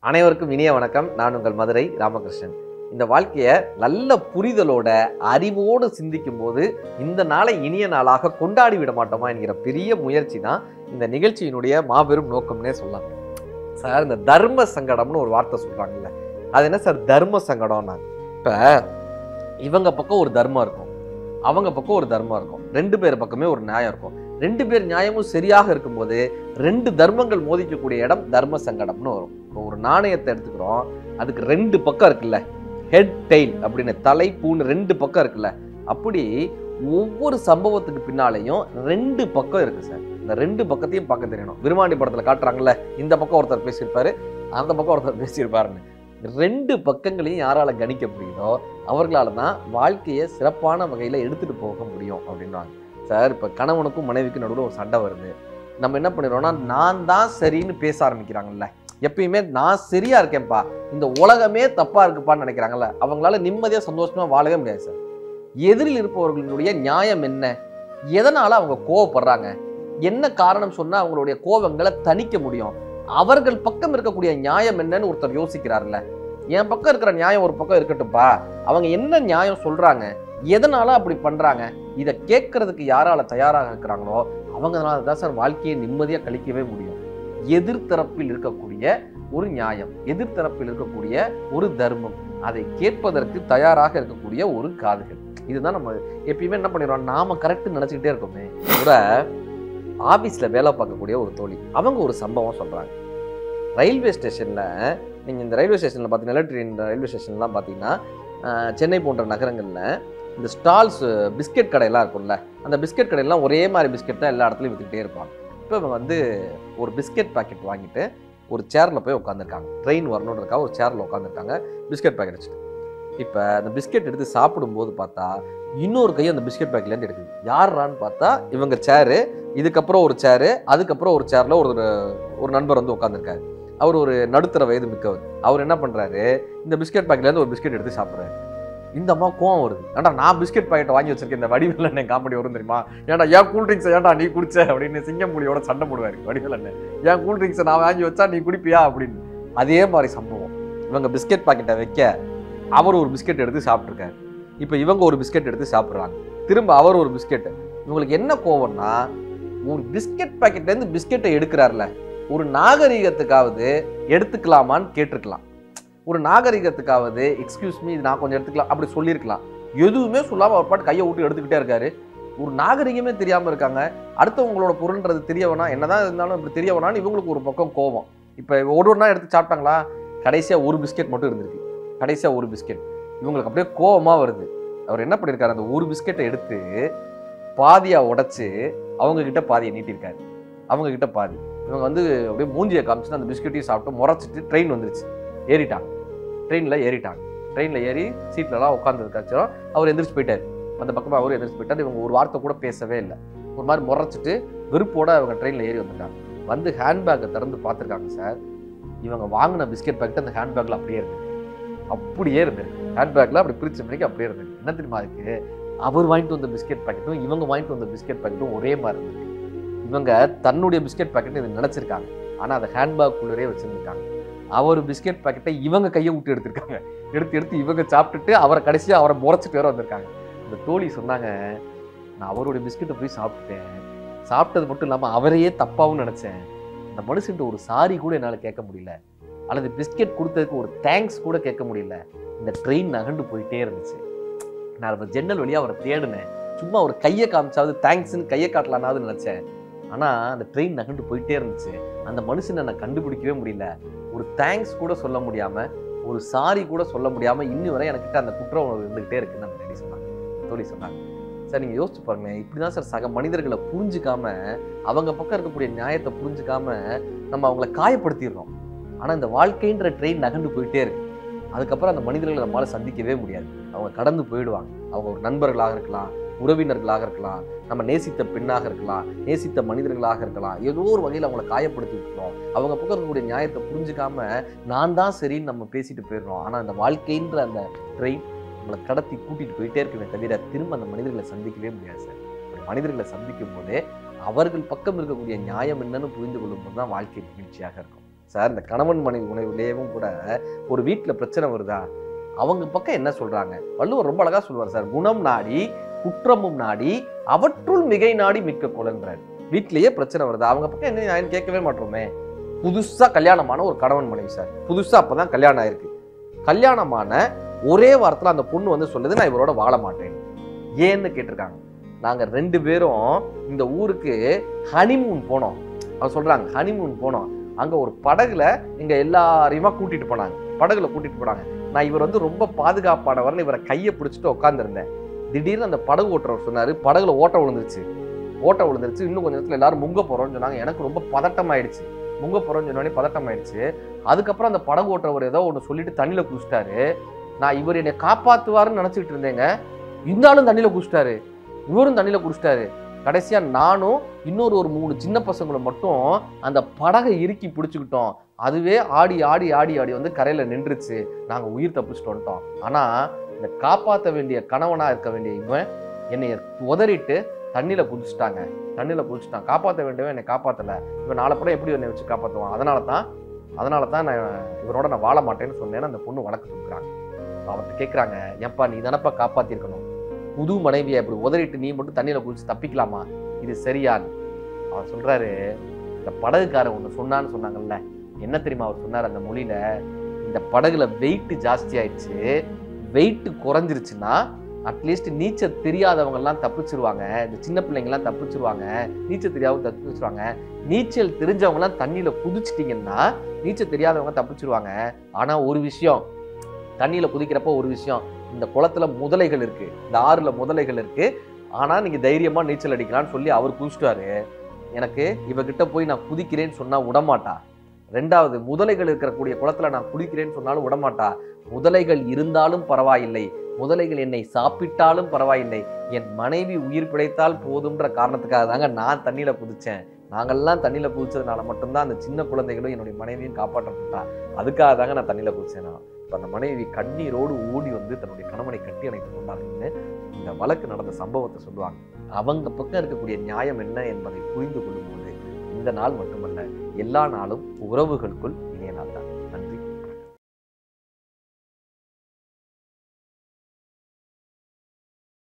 அனைவருக்கும் இனிய வணக்கம். நான் உங்கள் மதுரை ராமகிருஷ்ணன். இந்த வாழ்க்கையை நல்ல புரிதலோட அறிவோடு சிந்திக்கும் போது இந்த நாளை இனிய நாளாக கொண்டாடி விட மாட்டோமா என்கிற பெரிய முயற்சி தான் இந்த நிகழ்ச்சியினுடைய மாபெரும் நோக்கம்னே சொல்லலாம். சார், இந்த தர்ம சங்கடம்னு ஒரு வார்த்தை சொல்றாங்கல்ல, அது என்ன சார் தர்ம சங்கடம்னா? இப்போ இவங்க பக்கம் ஒரு தர்மம் இருக்கும், அவங்க பக்கம் ஒரு தர்மம் இருக்கும், ரெண்டு பேர் பக்கமே ஒரு நியாயம் இருக்கும். ரெண்டு பேர் நியாயமும் சரியாக இருக்கும்போது ரெண்டு தர்மங்கள் மோதிக்கக்கூடிய இடம் தர்ம சங்கடம்னு வரும். இப்போ ஒரு நாணயத்தை எடுத்துக்கிறோம், அதுக்கு ரெண்டு பக்கம் இருக்குல்ல, ஹெட் டெய்ல் அப்படின்னு தலை பூன்னு ரெண்டு பக்கம் இருக்குல்ல, அப்படி ஒவ்வொரு சம்பவத்துக்கு பின்னாலையும் ரெண்டு பக்கம் இருக்கு சார். இந்த ரெண்டு பக்கத்தையும் பார்க்க தெரியணும். விருமாண்டி படத்துல காட்டுறாங்கல்ல, இந்த பக்கம் ஒருத்தர் பேசியிருப்பாரு, அந்த பக்கம் ஒருத்தர் பேசியிருப்பாருன்னு. ரெண்டு பக்கங்களையும் யாரால கணிக்க முடியுதோ அவர்களால தான் வாழ்க்கையை சிறப்பான வகையில எடுத்துட்டு போக முடியும் அப்படின்வாங்க சார். இப்ப கணவனுக்கும் மனைவிக்கும் நடுவில் ஒரு சண்டை வருது, நம்ம என்ன பண்ணிடுறோம்னா நான் தான் சரின்னு பேச ஆரம்பிக்கிறாங்கல்ல. எப்பயுமே நான் சரியா இருக்கேன்ப்பா, இந்த உலகமே தப்பா இருக்குப்பான்னு நினைக்கிறாங்கல்ல, அவங்களால நிம்மதியா சந்தோஷமா வாழவே முடியாது சார். எதிரில் இருப்பவர்களுடைய நியாயம் என்ன, எதனால அவங்க கோவப்படுறாங்க, என்ன காரணம் சொன்னா அவங்களுடைய கோபங்களை தணிக்க முடியும், அவர்கள் பக்கம் இருக்கக்கூடிய நியாயம் என்னன்னு ஒருத்தர் யோசிக்கிறார்ல. என் பக்கம் இருக்கிற நியாயம் ஒரு பக்கம் இருக்கட்டும்பா, அவங்க என்ன நியாயம் சொல்றாங்க, எதனால அப்படி பண்றாங்க, இதை கேட்கறதுக்கு யாரால தயாராக இருக்கிறாங்களோ அவங்களால தான் சார் வாழ்க்கையை நிம்மதியா கழிக்கவே முடியும். எதிர்த்தரப்பில் இருக்கக்கூடிய ஒரு நியாயம், எதிர்த்தரப்பில் இருக்கக்கூடிய ஒரு தர்மம், அதை கேட்பதற்கு தயாராக இருக்கக்கூடிய ஒரு காதுகள். இதுதான் நம்ம எப்பயுமே என்ன பண்ணிடுறோம், நாம கரெக்ட் நினைச்சுக்கிட்டே இருக்கோமே. கூட ஆபீஸ்ல வேலை பார்க்கக்கூடிய ஒரு தோழி, அவங்க ஒரு சம்பவம் சொல்றாங்க. ரயில்வே ஸ்டேஷன்ல, நீங்க இந்த ரயில்வே ஸ்டேஷன்ல பாத்தீங்கன்னா, ரயில்வே ஸ்டேஷன்லாம் பாத்தீங்கன்னா சென்னை போன்ற நகரங்கள்ல இந்த ஸ்டால்ஸ் பிஸ்கெட் கடையெல்லாம் இருக்கும்ல, அந்த பிஸ்கெட் கடையெல்லாம் ஒரே மாதிரி பிஸ்கெட் தான் எல்லா இடத்துலையும் வித்துக்கிட்டே இருப்பாங்க. இப்போ இவங்க வந்து ஒரு பிஸ்கெட் பாக்கெட் வாங்கிட்டு ஒரு சேர்ல போய் உட்காந்துருக்காங்க. ட்ரெயின் வரணுன்றதுக்காக ஒரு சேர்ல உட்காந்துருக்காங்க, பிஸ்கெட் பாக்கெட் வச்சுட்டு. இப்போ அந்த பிஸ்கெட் எடுத்து சாப்பிடும்போது பார்த்தா இன்னொரு கை அந்த பிஸ்கெட் பேக்லேருந்து எடுக்குது. யாரான்னு பார்த்தா இவங்க சேரு, இதுக்கப்புறம் ஒரு சேரு, அதுக்கப்புறம் ஒரு சேர்ல ஒரு நண்பர் வந்து உட்காந்துருக்காரு. அவர் ஒரு நடுத்தர வயது மிக்கவர். அவர் என்ன பண்றாரு, இந்த பிஸ்கெட் பாக்கெட்லேருந்து ஒரு பிஸ்கெட் எடுத்து சாப்பிட்றாரு. இந்த அம்மா கோவம் வருது, ஏன்டா நான் பிஸ்கெட் பாக்கெட் வாங்கி வச்சிருக்கேன், இந்த வடிவேல் அண்ணன் காமெடி வரும் தெரியுமா, ஏன்டா ஏன் கூல்ட்ரிங்க்ஸ் ஏன்டா நீ குடிச்ச அப்படின்னு சிங்கம்புலியோட சண்டை போடுவாரு வடிவேல் அண்ணன். ஏன் கூல்ட்ரிங்க்ஸை நான் வாங்கி வச்சா நீ குடிப்பியா அப்படின்னு. அதே மாதிரி சம்பவம். இவங்க பிஸ்கெட் பாக்கெட்டை வைக்க அவர் ஒரு பிஸ்கெட் எடுத்து சாப்பிட்ருக்காரு. இப்போ இவங்க ஒரு பிஸ்கெட் எடுத்து சாப்பிட்றாங்க, திரும்ப அவர் ஒரு பிஸ்கெட். இவங்களுக்கு என்ன கோவம்னா, ஒரு பிஸ்கெட் பாக்கெட்லேருந்து பிஸ்கெட்டை எடுக்கிறார்ல, ஒரு நாகரீகத்துக்காவது எடுத்துக்கலாமான்னு கேட்டிருக்கலாம். ஒரு நாகரிகத்துக்காவது எக்ஸ்கியூஸ் மீ இது நான் கொஞ்சம் எடுத்துக்கலாம் அப்படி சொல்லியிருக்கலாம். எதுவுமே சொல்லாமல் அவர் பாட்டு கையை விட்டு எடுத்துக்கிட்டே இருக்காரு. ஒரு நாகரிகமே தெரியாமல் இருக்காங்க. அடுத்தவங்களோட பொருள்ன்றது தெரியவனா, என்னதான் இருந்தாலும் இப்படி தெரியவனான்னு இவங்களுக்கு ஒரு பக்கம் கோவம். இப்போ ஒன்றா எடுத்து சாப்பிட்டாங்களா, கடைசியாக ஒரு பிஸ்கெட் மட்டும் இருந்திருக்கு, கடைசியாக ஒரு பிஸ்கெட். இவங்களுக்கு அப்படியே கோவமாக வருது. அவர் என்ன பண்ணியிருக்காரு, அந்த ஒரு பிஸ்கெட்டை எடுத்து பாதியாக உடைச்சு அவங்கக்கிட்ட பாதியை நீட்டிருக்காரு, அவங்கக்கிட்ட பாதி. இவங்க வந்து அப்படியே மூஞ்சியை காமிச்சுட்டு அந்த பிஸ்கெட்டையும் சாப்பிட்டு முறைச்சிட்டு ட்ரெயின் வந்துருச்சு, ஏறிட்டாங்க. ட்ரெயினில் ஏறி சீட்லலாம் உட்காந்துருக்காச்சும் அவர் எந்திரிச்சு போயிட்டார். அந்த பக்கமாக அவர் எந்திரிச்சு போயிட்டார். இவங்க ஒரு வார்த்தை கூட பேசவே இல்லை. ஒரு மாதிரி முறைச்சிட்டு வெறுப்போட அவங்க ட்ரெயினில் ஏறி வந்துட்டாங்க. வந்து ஹேண்ட்பேக்கை திறந்து பார்த்துருக்காங்க சார். இவங்க வாங்கின பிஸ்கெட் பேக்கெட் அந்த ஹேண்ட்பேக்கில் அப்படியே இருந்தது. ஹேண்ட்பேக்கில் அப்படி பிரிச்ச மணிக்கு அப்படியே இருந்தது. என்ன தெரியுமா இருக்கு, அவர் வாங்கிட்டு வந்த பிஸ்கெட் பேக்கெட்டும் இவங்க வாங்கிட்டு வந்த பிஸ்கெட் பேக்கெட்டும் ஒரே மாதிரி இருந்தது. இவங்க தன்னுடைய பிஸ்கெட் பேக்கெட் இது நினச்சிருக்காங்க, ஆனால் அதை ஹேண்ட்பேக்குள்ளே வச்சுருந்துருக்காங்க. அவர் பிஸ்கெட் பாக்கெட்டை இவங்க கையை விட்டு எடுத்திருக்காங்க. எடுத்து இவங்க சாப்பிட்டுட்டு அவரை கடைசியாக அவரை முறைச்சிட்டு வேற வந்திருக்காங்க. இந்த தோழி சொன்னாங்க, நான் அவருடைய பிஸ்கெட்டை போய் சாப்பிட்டுட்டேன், சாப்பிட்டது மட்டும் இல்லாமல் அவரையே தப்பாகவும் நினச்சேன். அந்த மனுஷன்ட்டு ஒரு சாரி கூட என்னால் கேட்க முடியல, அல்லது பிஸ்கெட் கொடுத்ததுக்கு ஒரு தேங்க்ஸ் கூட கேட்க முடியல. இந்த ட்ரெயின் நகண்டு போயிட்டே இருந்துச்சு. நான் அந்த ஜன்னல் வழியாக அவரை தேடினேன், சும்மா ஒரு கையை காமிச்சாவது தேங்க்ஸ்ன்னு கையை காட்டலான்னாவது நினச்சேன். ஆனால் அந்த ட்ரெயின் நகண்டு போயிட்டே இருந்துச்சு. அந்த மனுஷனை நான் கண்டுபிடிக்கவே முடியல. ஒரு தேங்க்ஸ் கூட சொல்ல முடியாமல், ஒரு சாரி கூட சொல்ல முடியாமல் இன்னி வரை எனக்கிட்ட அந்த குற்ற உணர்வு இருந்துகிட்டே இருக்குன்னு அந்த லேடி சொன்னாங்க, தோழி சொன்னாங்க. சார், நீங்கள் யோசிச்சு பாருங்க, இப்படி தான் சார் சக மனிதர்களை புரிஞ்சுக்காம, அவங்க பக்கம் இருக்கக்கூடிய நியாயத்தை புரிஞ்சுக்காம நம்ம அவங்கள காயப்படுத்திடுறோம். ஆனால் இந்த வாழ்க்கைன்ற ட்ரெயின் நகண்டு போயிட்டே இருக்கு. அதுக்கப்புறம் அந்த மனிதர்களை நம்மளால் சந்திக்கவே முடியாது. அவங்க கடந்து போயிடுவாங்க. அவங்க ஒரு நண்பர்களாக இருக்கலாம், உறவினர்களாக இருக்கலாம், நம்ம நேசித்த பெண்ணாக இருக்கலாம், நேசித்த மனிதர்களாக இருக்கலாம். ஏதோ ஒரு வகையில் அவங்களை காயப்படுத்தி விட்டுறோம். அவங்க பக்கம் இருக்கக்கூடிய நியாயத்தை புரிஞ்சுக்காம நான் தான் சரின்னு நம்ம பேசிட்டு போயிடுறோம். ஆனால் அந்த வாழ்க்கைன்ற அந்த ட்ரெயின் நம்மளை கடத்தி கூட்டிகிட்டு போயிட்டே இருக்குமே தவிர திரும்ப அந்த மனிதர்களை சந்திக்கவே முடியாது சார். ஒரு மனிதர்களை சந்திக்கும் போதே அவர்கள் பக்கம் இருக்கக்கூடிய நியாயம் என்னன்னு புரிந்து கொள்ளும் போது தான் வாழ்க்கை மகிழ்ச்சியாக இருக்கும். சார் இந்த கணவன் மனைவி உணவுலேயும் கூட ஒரு வீட்டில் பிரச்சனை வருதா, அவங்க பக்கம் என்ன சொல்றாங்க? வள்ளுவர் ரொம்ப அழகா சொல்வார் சார், குணம் நாடி குற்றமும் நாடி அவற்றுள் மிகை நாடி மிக்க குலன்றார். வீட்டிலேயே பிரச்சனை வருதா, அவங்க பக்கம் என்ன கேட்கவே மாட்டோமே. புதுசா கல்யாணமான ஒரு கணவன் மனைவி சார், புதுசா அப்பதான் கல்யாணம் ஆயிருக்கு. கல்யாணமான ஒரே வாரத்துல அந்த பொண்ணு வந்து சொல்லுது, நான் இவரோட வாழ மாட்டேன். ஏன்னு கேட்டிருக்காங்க. நாங்க 2 பேரும் இந்த ஊருக்கு ஹனிமூன் போனோம். அவங்க சொல்றாங்க ஹனிமூன் போனோம், அங்க ஒரு படகுல எங்க எல்லாரையுமா கூட்டிட்டு போனாங்க, படகுல கூட்டிட்டு போனாங்க. நான் இவர் வந்து ரொம்ப பாதுகாப்பானவர்னு இவரை கையை பிடிச்சிட்டு உட்காந்துருந்தேன். திடீர்னு அந்த படகு ஓட்டுறவர் சொன்னாரு, படகுல ஓட்ட விழுந்துருச்சு, இன்னும் கொஞ்சம் நேரத்துல எல்லாரும் முங்க போறோம்னு சொன்னாங்க. எனக்கு ரொம்ப பதட்டம் ஆயிடுச்சு, முங்க போறோம்னு சொன்னோடனே பதட்டம் ஆயிடுச்சு. அதுக்கப்புறம் அந்த படகு ஓட்டுறவர் ஏதோ ஒன்று சொல்லிட்டு தண்ணியில குதிச்சிட்டாரு. நான் இவர் என்னை காப்பாத்துவாருன்னு நினைச்சிட்டு இருந்தேங்க, இருந்தாலும் தண்ணியில குதிச்சிட்டாரு, இவரும் தண்ணியில குடிச்சிட்டாரு. கடைசியா நானும் இன்னொரு 3 சின்ன பசங்களும் மட்டும் அந்த படகை இறுக்கி பிடிச்சுக்கிட்டோம். அதுவே ஆடி ஆடி ஆடி ஆடி வந்து கரையில நின்றுச்சு. நாங்க உயிர் தப்பிச்சுட்டு வந்துட்டோம். ஆனா இந்த காப்பாற்ற வேண்டிய கணவனா இருக்க வேண்டிய இவன் என்னை உதறிட்டு தண்ணியில குதிச்சுட்டாங்க, காப்பாற்ற வேண்டியவன் என்னை காப்பாத்தல. இவன் நாளை படம் எப்படி என்னை வச்சு காப்பாற்றுவான்? அதனால தான் நான் இவரோட நான் வாழ மாட்டேன்னு சொன்னேன்னு அந்த பொண்ணு வழக்கு கொடுக்குறாங்க. அவர்கிட்ட கேட்குறாங்க, ஏப்பா நீ தானப்பா காப்பாத்திருக்கணும், புது மனைவியை அப்படி உதறிட்டு நீ மட்டும் தண்ணியில குதிச்சு தப்பிக்கலாமா? இது சரியான்னு அவர் சொல்றாரு. இந்த படகுக்காரன் ஒன்று சொன்னான்னு சொன்னாங்கல்ல, என்ன தெரியுமா அவர் சொன்னார் அந்த மொழியில? இந்த படகுல வெயிட் ஜாஸ்தி ஆயிடுச்சு, வெயிட் குறைஞ்சிருச்சுன்னா அட்லீஸ்ட் நீச்சல் தெரியாதவங்க எல்லாம் தப்பிச்சிருவாங்க, இந்த சின்ன பிள்ளைங்க எல்லாம் தப்பிச்சிருவாங்க, நீச்சல் தெரியாதவங்க தப்பிச்சிருவாங்க. நீச்சல் தெரிஞ்சவங்க எல்லாம் தண்ணியில குதிச்சிட்டீங்கன்னா நீச்சல் தெரியாதவங்க தப்பிச்சிருவாங்க. ஆனா ஒரு விஷயம், தண்ணியில குதிக்கிறப்ப ஒரு விஷயம், இந்த குளத்துல முதலைகள் இருக்கு, இந்த ஆறுல முதலைகள் இருக்கு, ஆனா நீங்க தைரியமா நீச்சல் அடிக்கலாம்னு சொல்லி அவர் குதிச்சிட்டாரு. எனக்கு இவகிட்ட போய் நான் குதிக்கிறேன்னு சொன்னா விடமாட்டா. 2வது, முதலைகள் இருக்கக்கூடிய குளத்துல நான் குளிக்கிறேன்னு சொன்னாலும் விடமாட்டா. முதலைகள் இருந்தாலும் பரவாயில்லை, முதலைகள் என்னை சாப்பிட்டாலும் பரவாயில்லை, என் மனைவி உயிர் பிழைத்தால் போதும்ன்ற காரணத்துக்காக தாங்க நான் தண்ணியில குதிச்சேன். நாங்கள்லாம் தண்ணியில குதிச்சதுனால மட்டும்தான் அந்த சின்ன குழந்தைகளும் என்னுடைய மனைவியும் காப்பாற்றப்பட்டா. அதுக்காக தாங்க நான் தண்ணியில குதிச்சேன். இப்போ அந்த மனைவி கண்ணீரோடு ஓடி வந்து தன்னுடைய கணவனை கட்டி அணைத்து கொண்டாருன்னு இந்த வழக்கு நடந்த சம்பவத்தை சொல்லுவாங்க. அவங்க பக்கம் இருக்கக்கூடிய நியாயம் என்ன என்பதை புரிந்து கொள்ளும்போது இந்த நாள் மட்டுமல்ல, எல்லா நாளும் உறவுகளுக்குள்